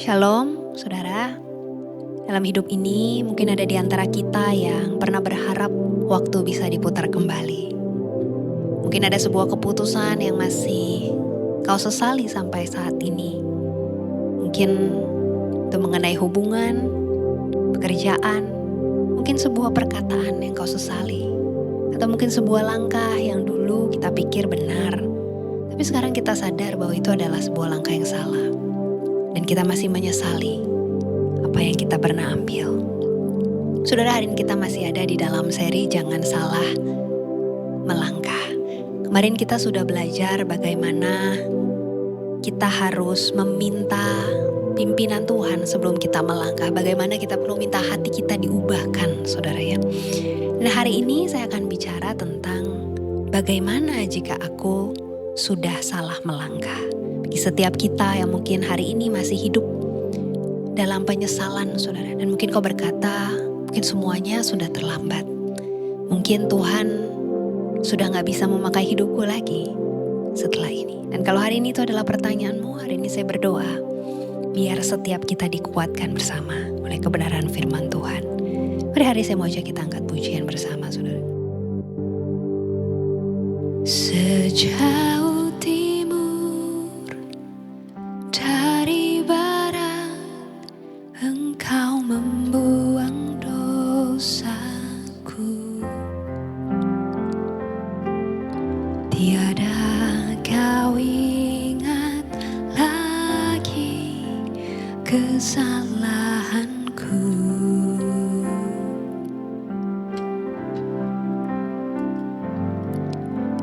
Shalom, saudara. Dalam hidup ini mungkin ada di antara kita yang pernah berharap waktu bisa diputar kembali. Mungkin ada sebuah keputusan yang masih kau sesali sampai saat ini. Mungkin itu mengenai hubungan, pekerjaan, mungkin sebuah perkataan yang kau sesali. Atau mungkin sebuah langkah yang dulu kita pikir benar, tapi sekarang kita sadar bahwa itu adalah sebuah langkah yang salah. Dan kita masih menyesali apa yang kita pernah ambil. Saudara, hari ini kita masih ada di dalam seri Jangan Salah Melangkah. Kemarin kita sudah belajar bagaimana kita harus meminta pimpinan Tuhan sebelum kita melangkah. Bagaimana kita perlu minta hati kita diubahkan, saudara ya. Nah, hari ini saya akan bicara tentang bagaimana jika aku sudah salah melangkah. Bagi setiap kita yang mungkin hari ini masih hidup dalam penyesalan, saudara. Dan mungkin kau berkata, mungkin semuanya sudah terlambat. Mungkin Tuhan sudah gak bisa memakai hidupku lagi setelah ini. Dan kalau hari ini itu adalah pertanyaanmu, hari ini saya berdoa, biar setiap kita dikuatkan bersama oleh kebenaran firman Tuhan. Mari hari saya mau ajak kita angkat pujian bersama, saudara. Sejauh timur dari barat, Engkau membuang dosaku. Tiada kau ingat lagi kesalahanku.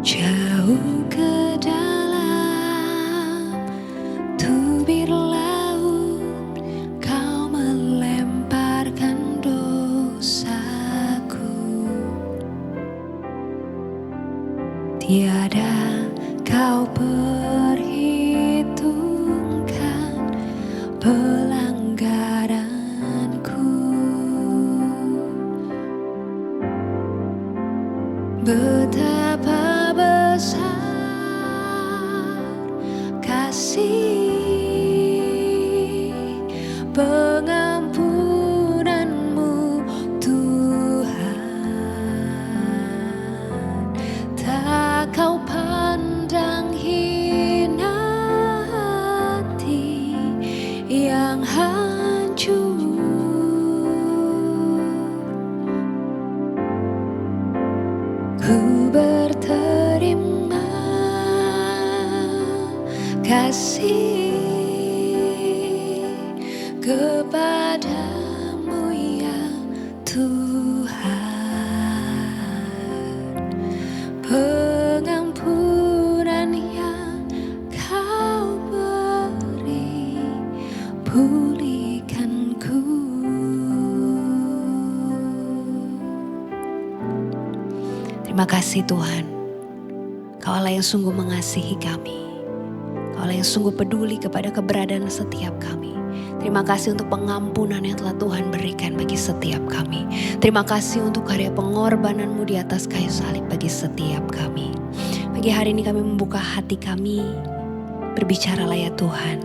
Jauh ke dalam tubir laut, Kau melemparkan dosaku. Tiada kau perhitungkan pelanggaranku. Betapa besar kasih pengampunanmu, Tuhan. Tak kau pandang hina hati yang hancur. Ku berterima kasih kepadamu ya Tuhan. Pengampunan yang Kau beri, pulihkanku. Terima kasih Tuhan, Kau Allah yang sungguh mengasihi kami. Kau Allah yang sungguh peduli kepada keberadaan setiap kami. Terima kasih untuk pengampunan yang telah Tuhan berikan bagi setiap kami. Terima kasih untuk karya pengorbanan-Mu di atas kayu salib bagi setiap kami. Pagi hari ini kami membuka hati kami, berbicaralah ya Tuhan,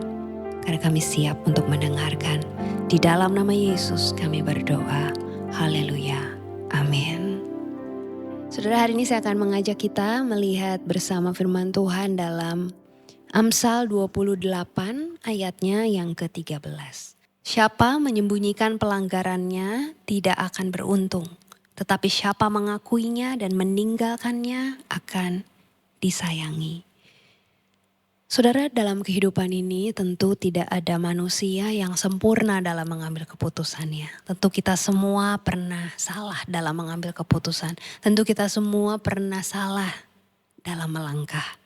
karena kami siap untuk mendengarkan. Di dalam nama Yesus kami berdoa. Haleluya. Amin. Saudara, hari ini saya akan mengajak kita melihat bersama firman Tuhan dalam Amsal 28 ayatnya yang ke-13. Siapa menyembunyikan pelanggarannya tidak akan beruntung, tetapi siapa mengakuinya dan meninggalkannya akan disayangi. Saudara, dalam kehidupan ini tentu tidak ada manusia yang sempurna dalam mengambil keputusannya. Tentu kita semua pernah salah dalam mengambil keputusan. Tentu kita semua pernah salah dalam melangkah.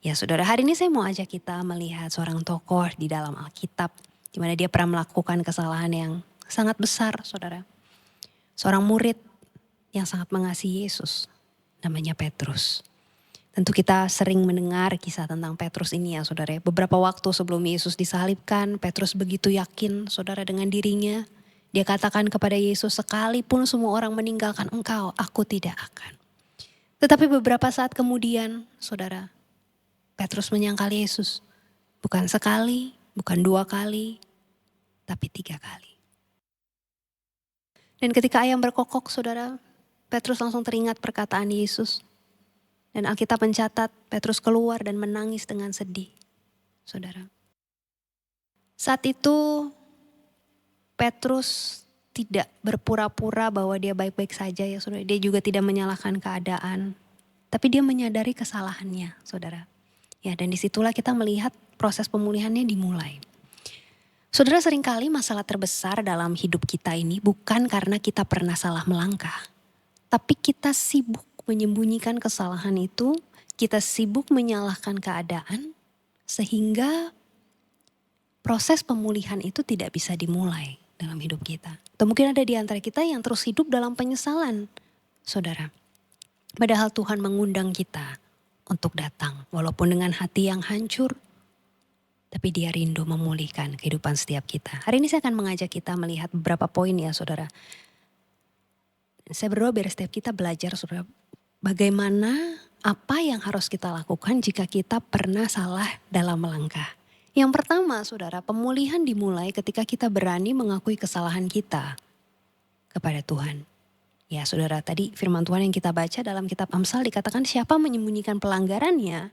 Ya saudara, hari ini saya mau ajak kita melihat seorang tokoh di dalam Alkitab, di mana dia pernah melakukan kesalahan yang sangat besar, saudara. Seorang murid yang sangat mengasihi Yesus, namanya Petrus. Tentu kita sering mendengar kisah tentang Petrus ini ya saudara. Beberapa waktu sebelum Yesus disalibkan, Petrus begitu yakin saudara dengan dirinya. Dia katakan kepada Yesus, sekalipun semua orang meninggalkan Engkau, aku tidak akan. Tetapi beberapa saat kemudian, saudara, Petrus menyangkal Yesus. Bukan sekali, bukan dua kali, tapi 3 kali. Dan ketika ayam berkokok, saudara, Petrus langsung teringat perkataan Yesus. Dan Alkitab mencatat Petrus keluar dan menangis dengan sedih, saudara. Saat itu Petrus tidak berpura-pura bahwa dia baik-baik saja ya saudara. Dia juga tidak menyalahkan keadaan. Tapi dia menyadari kesalahannya, saudara. Ya, dan disitulah kita melihat proses pemulihannya dimulai. Saudara, seringkali masalah terbesar dalam hidup kita ini bukan karena kita pernah salah melangkah. Tapi kita sibuk menyembunyikan kesalahan itu, kita sibuk menyalahkan keadaan, sehingga proses pemulihan itu tidak bisa dimulai dalam hidup kita. Atau mungkin ada di antara kita yang terus hidup dalam penyesalan, saudara. Padahal Tuhan mengundang kita untuk datang, walaupun dengan hati yang hancur, tapi Dia rindu memulihkan kehidupan setiap kita. Hari ini saya akan mengajak kita melihat beberapa poin ya saudara. Saya berdoa biar setiap kita belajar saudara, bagaimana apa yang harus kita lakukan jika kita pernah salah dalam melangkah. Yang pertama saudara, pemulihan dimulai ketika kita berani mengakui kesalahan kita kepada Tuhan. Ya saudara, tadi firman Tuhan yang kita baca dalam kitab Amsal dikatakan siapa menyembunyikan pelanggarannya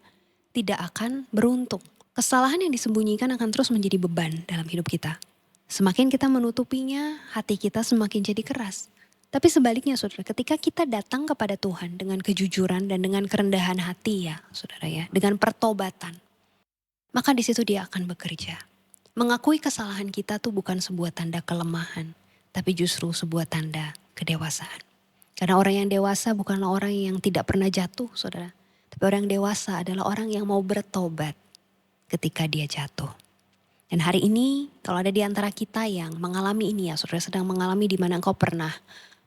tidak akan beruntung. Kesalahan yang disembunyikan akan terus menjadi beban dalam hidup kita. Semakin kita menutupinya, hati kita semakin jadi keras. Tapi sebaliknya saudara, ketika kita datang kepada Tuhan dengan kejujuran dan dengan kerendahan hati ya saudara ya, dengan pertobatan, maka di situ Dia akan bekerja. Mengakui kesalahan kita tuh bukan sebuah tanda kelemahan, tapi justru sebuah tanda kedewasaan. Karena orang yang dewasa bukanlah orang yang tidak pernah jatuh saudara, tapi orang dewasa adalah orang yang mau bertobat ketika dia jatuh. Dan hari ini kalau ada di antara kita yang mengalami ini ya saudara, sedang mengalami di mana engkau pernah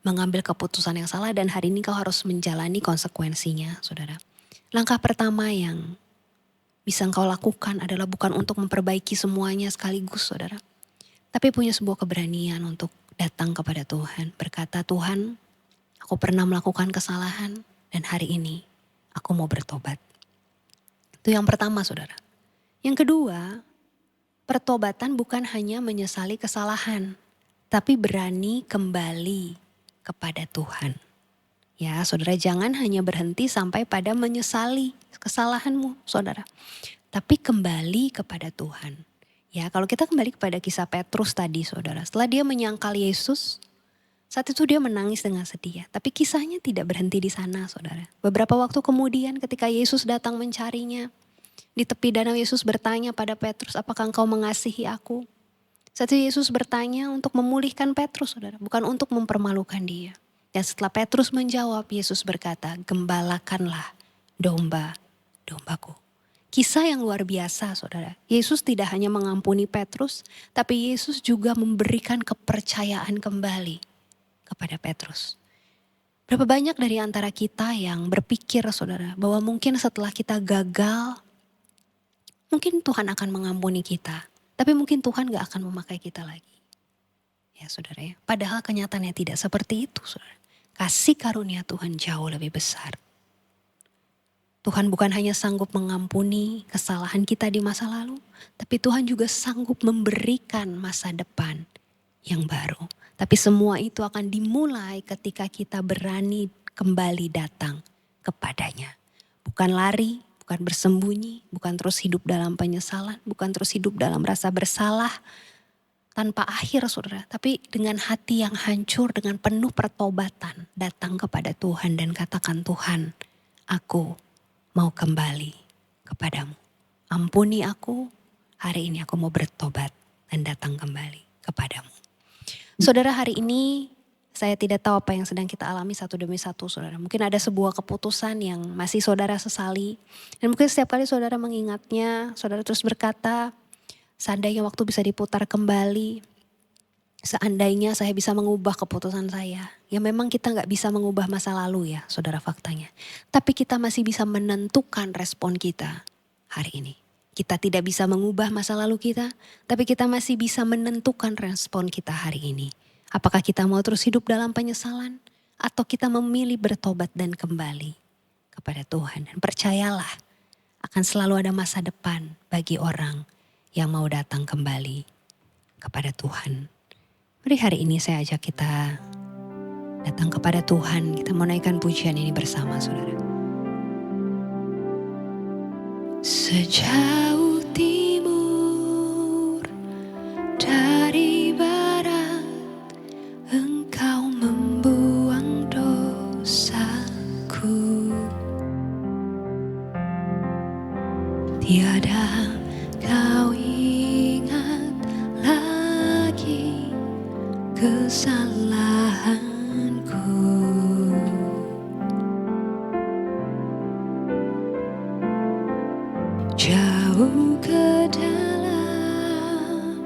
mengambil keputusan yang salah dan hari ini kau harus menjalani konsekuensinya saudara. Langkah pertama yang bisa engkau lakukan adalah bukan untuk memperbaiki semuanya sekaligus saudara. Tapi punya sebuah keberanian untuk datang kepada Tuhan. Berkata, Tuhan, aku pernah melakukan kesalahan dan hari ini aku mau bertobat. Itu yang pertama saudara. Yang kedua, pertobatan bukan hanya menyesali kesalahan, tapi berani kembali kepada Tuhan. Ya saudara, jangan hanya berhenti sampai pada menyesali kesalahanmu saudara. Tapi kembali kepada Tuhan. Ya kalau kita kembali kepada kisah Petrus tadi saudara. Setelah dia menyangkal Yesus, saat itu dia menangis dengan sedih ya. Tapi kisahnya tidak berhenti di sana saudara. Beberapa waktu kemudian ketika Yesus datang mencarinya, di tepi danau Yesus bertanya pada Petrus, apakah engkau mengasihi aku? Saat itu Yesus bertanya untuk memulihkan Petrus saudara, bukan untuk mempermalukan dia. Dan setelah Petrus menjawab, Yesus berkata, gembalakanlah domba-dombaku. Kisah yang luar biasa saudara. Yesus tidak hanya mengampuni Petrus, tapi Yesus juga memberikan kepercayaan kembali kepada Petrus. Berapa banyak dari antara kita yang berpikir saudara, bahwa mungkin setelah kita gagal, mungkin Tuhan akan mengampuni kita. Tapi mungkin Tuhan gak akan memakai kita lagi. Ya saudara ya. Padahal kenyataannya tidak seperti itu saudara. Kasih karunia Tuhan jauh lebih besar. Tuhan bukan hanya sanggup mengampuni kesalahan kita di masa lalu. Tapi Tuhan juga sanggup memberikan masa depan yang baru. Tapi semua itu akan dimulai ketika kita berani kembali datang kepadanya. Bukan lari, bukan bersembunyi, bukan terus hidup dalam penyesalan, bukan terus hidup dalam rasa bersalah tanpa akhir saudara. Tapi dengan hati yang hancur, dengan penuh pertobatan, datang kepada Tuhan dan katakan, Tuhan, aku mau kembali kepadamu. Ampuni aku, hari ini aku mau bertobat dan datang kembali kepadamu. Saudara, hari ini saya tidak tahu apa yang sedang kita alami satu demi satu saudara. Mungkin ada sebuah keputusan yang masih saudara sesali. Dan mungkin setiap kali saudara mengingatnya, saudara terus berkata, seandainya waktu bisa diputar kembali, seandainya saya bisa mengubah keputusan saya. Ya memang kita gak bisa mengubah masa lalu ya saudara, faktanya. Tapi kita masih bisa menentukan respon kita hari ini. Kita tidak bisa mengubah masa lalu kita, tapi kita masih bisa menentukan respon kita hari ini. Apakah kita mau terus hidup dalam penyesalan, atau kita memilih bertobat dan kembali kepada Tuhan. Dan percayalah, akan selalu ada masa depan bagi orang yang mau datang kembali kepada Tuhan. Mari hari ini saya ajak kita datang kepada Tuhan. Kita mau naikkan pujian ini bersama saudara. Sejauh timur dari barat, Engkau membuang dosaku. Tiada kau ingat lagi kesalahanku. Jauh ke dalam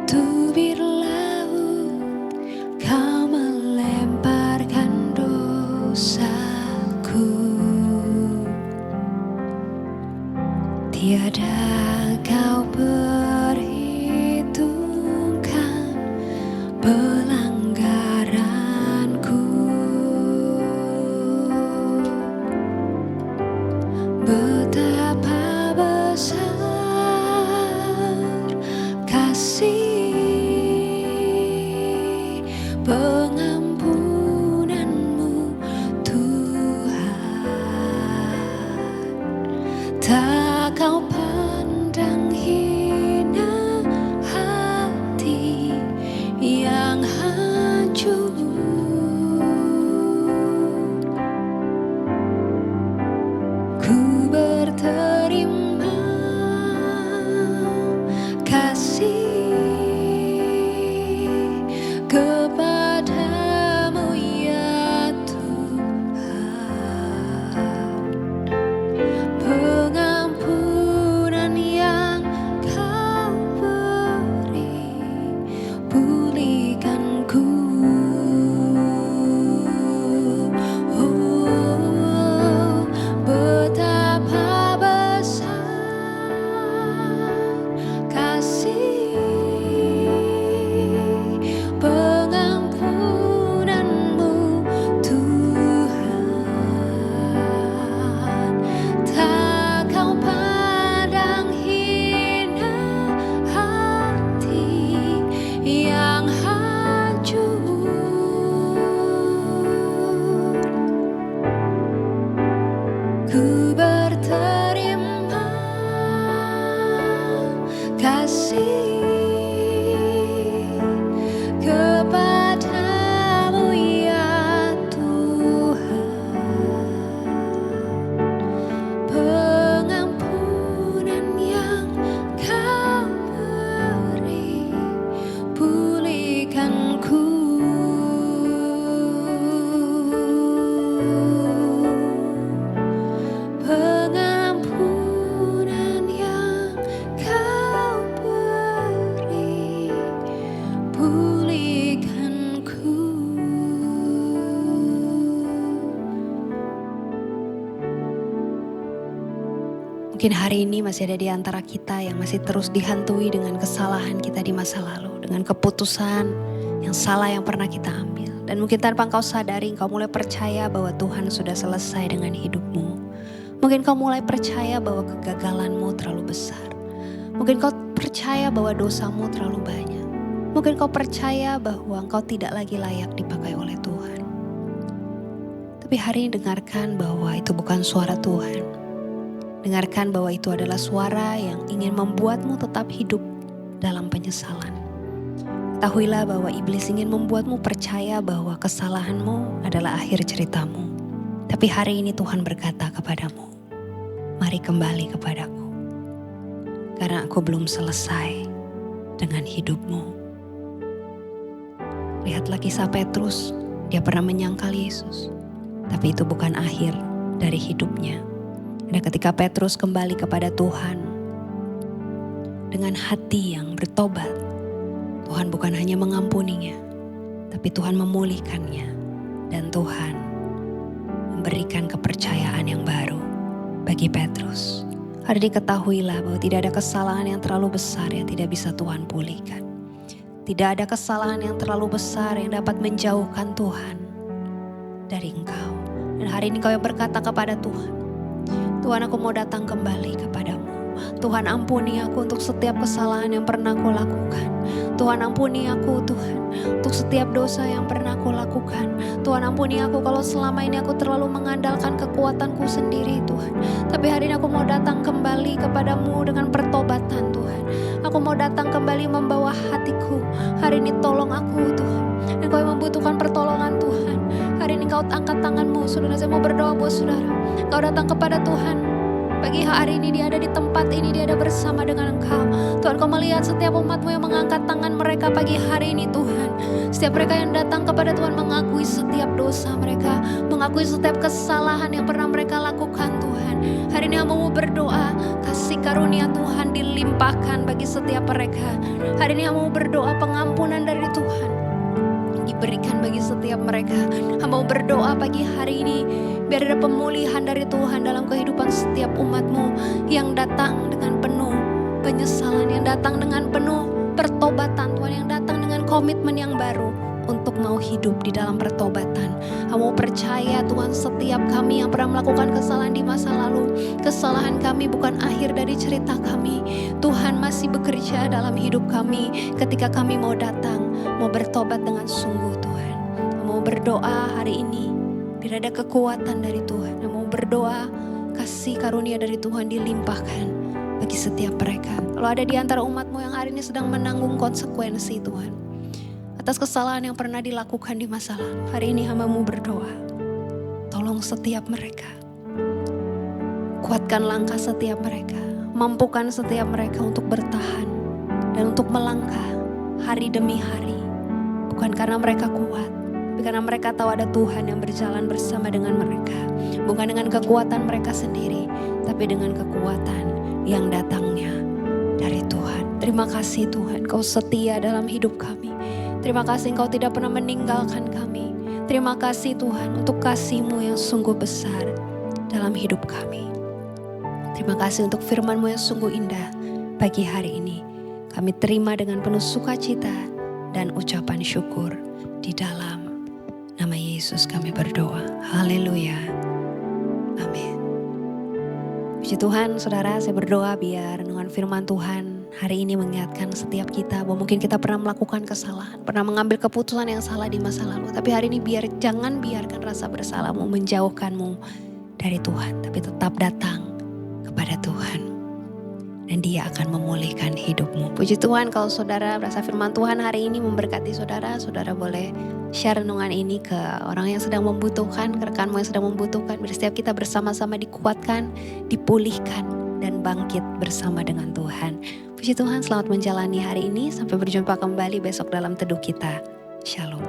tubir laut, kau melemparkan dosaku. Tiada kau perhitungkan pelanggaranku. Betapa besar kasih pengampunanmu Tuhan. Tak kau pandang hina hati yang hancur. Ku berterima kasih kepadamu ya Tuhan. Pengampunan yang kau beri, pulihkan ku. Oh, betapa besar kasih pengampunanmu Tuhan. Tak kau pandang hina hati yang hancur. Ku berterima kasih kepadamu ya Tuhan. Pengampunan yang kau beri, pulihkan ku. Pengampunan yang kau beri, pulihkan ku. Mungkin hari ini masih ada di antara kita yang masih terus dihantui dengan kesalahan kita di masa lalu, dengan keputusan yang salah yang pernah kita ambil. Dan mungkin tanpa engkau sadari, engkau mulai percaya bahwa Tuhan sudah selesai dengan hidupmu. Mungkin kau mulai percaya bahwa kegagalanmu terlalu besar. Mungkin kau percaya bahwa dosamu terlalu banyak. Mungkin kau percaya bahwa engkau tidak lagi layak dipakai oleh Tuhan. Tapi hari ini dengarkan bahwa itu bukan suara Tuhan. Dengarkan bahwa itu adalah suara yang ingin membuatmu tetap hidup dalam penyesalan. Ketahuilah bahwa iblis ingin membuatmu percaya bahwa kesalahanmu adalah akhir ceritamu. Tapi hari ini Tuhan berkata kepadamu, mari kembali kepadaku. Karena aku belum selesai dengan hidupmu. Lihatlah kisah Petrus, dia pernah menyangkal Yesus. Tapi itu bukan akhir dari hidupnya. Dan ketika Petrus kembali kepada Tuhan dengan hati yang bertobat, Tuhan bukan hanya mengampuninya, tapi Tuhan memulihkannya. Dan Tuhan memberikan kepercayaan yang baru bagi Petrus. Hari ini ketahuilah bahwa tidak ada kesalahan yang terlalu besar yang tidak bisa Tuhan pulihkan. Tidak ada kesalahan yang terlalu besar yang dapat menjauhkan Tuhan dari engkau. Dan hari ini kau yang berkata kepada Tuhan, Tuhan, aku mau datang kembali kepadamu. Tuhan, ampuni aku untuk setiap kesalahan yang pernah aku lakukan. Tuhan ampuni aku Tuhan, untuk setiap dosa yang pernah aku lakukan. Tuhan ampuni aku kalau selama ini aku terlalu mengandalkan kekuatanku sendiri Tuhan. Tapi hari ini aku mau datang kembali kepadamu dengan pertobatan Tuhan. Aku mau datang kembali membawa hatiku. Hari ini tolong aku Tuhan. Dan kau yang membutuhkan pertolongan Tuhan, hari ini kau angkat tanganmu. Saudara, saya mau berdoa buat saudara. Kau datang kepada Tuhan. Pagi hari ini dia ada di tempat ini, dia ada bersama dengan engkau. Tuhan, kau melihat setiap umatmu yang mengangkat tangan mereka pagi hari ini Tuhan. Setiap mereka yang datang kepada Tuhan mengakui setiap dosa mereka, mengakui setiap kesalahan yang pernah mereka lakukan Tuhan. Hari ini hamba-Mu berdoa, kasih karunia Tuhan dilimpahkan bagi setiap mereka. Hari ini hamba-Mu berdoa pengampunan dari Tuhan diberikan bagi setiap mereka. Hamba berdoa pagi hari ini, biar ada pemulihan dari Tuhan dalam kehidupan setiap umat-Mu yang datang dengan penuh penyesalan, yang datang dengan penuh pertobatan Tuhan, yang datang dengan komitmen yang baru untuk mau hidup di dalam pertobatan. Hamba percaya Tuhan, setiap kami yang pernah melakukan kesalahan di masa lalu, kesalahan kami bukan akhir dari cerita kami. Tuhan masih bekerja dalam hidup kami ketika kami mau datang, mau bertobat dengan sungguh Tuhan. Mau berdoa hari ini, biar ada kekuatan dari Tuhan. Mau berdoa, kasih karunia dari Tuhan dilimpahkan bagi setiap mereka. Kalau ada di antara umat-Mu yang hari ini sedang menanggung konsekuensi Tuhan, atas kesalahan yang pernah dilakukan di masa lalu, hari ini hamba-Mu berdoa, tolong setiap mereka. Kuatkan langkah setiap mereka, mampukan setiap mereka untuk bertahan dan untuk melangkah hari demi hari. Bukan karena mereka kuat, tapi karena mereka tahu ada Tuhan yang berjalan bersama dengan mereka. Bukan dengan kekuatan mereka sendiri, tapi dengan kekuatan yang datangnya dari Tuhan. Terima kasih Tuhan, Kau setia dalam hidup kami. Terima kasih Engkau tidak pernah meninggalkan kami. Terima kasih Tuhan untuk kasih-Mu yang sungguh besar dalam hidup kami. Terima kasih untuk firman-Mu yang sungguh indah pagi hari ini. Kami terima dengan penuh sukacita dan ucapan syukur. Di dalam nama Yesus kami berdoa. Haleluya. Amin. Puji Tuhan, saudara, saya berdoa biar renungan firman Tuhan hari ini mengingatkan setiap kita bahwa mungkin kita pernah melakukan kesalahan, pernah mengambil keputusan yang salah di masa lalu. Tapi hari ini jangan biarkan rasa bersalahmu menjauhkanmu dari Tuhan, tapi tetap datang kepada Tuhan. Dan Dia akan memulihkan hidupmu. Puji Tuhan, kalau saudara berasa firman Tuhan hari ini memberkati saudara, saudara boleh share renungan ini ke orang yang sedang membutuhkan, ke rekanmu yang sedang membutuhkan. Biar setiap kita bersama-sama dikuatkan, dipulihkan, dan bangkit bersama dengan Tuhan. Puji Tuhan, selamat menjalani hari ini. Sampai berjumpa kembali besok dalam teduh kita. Shalom.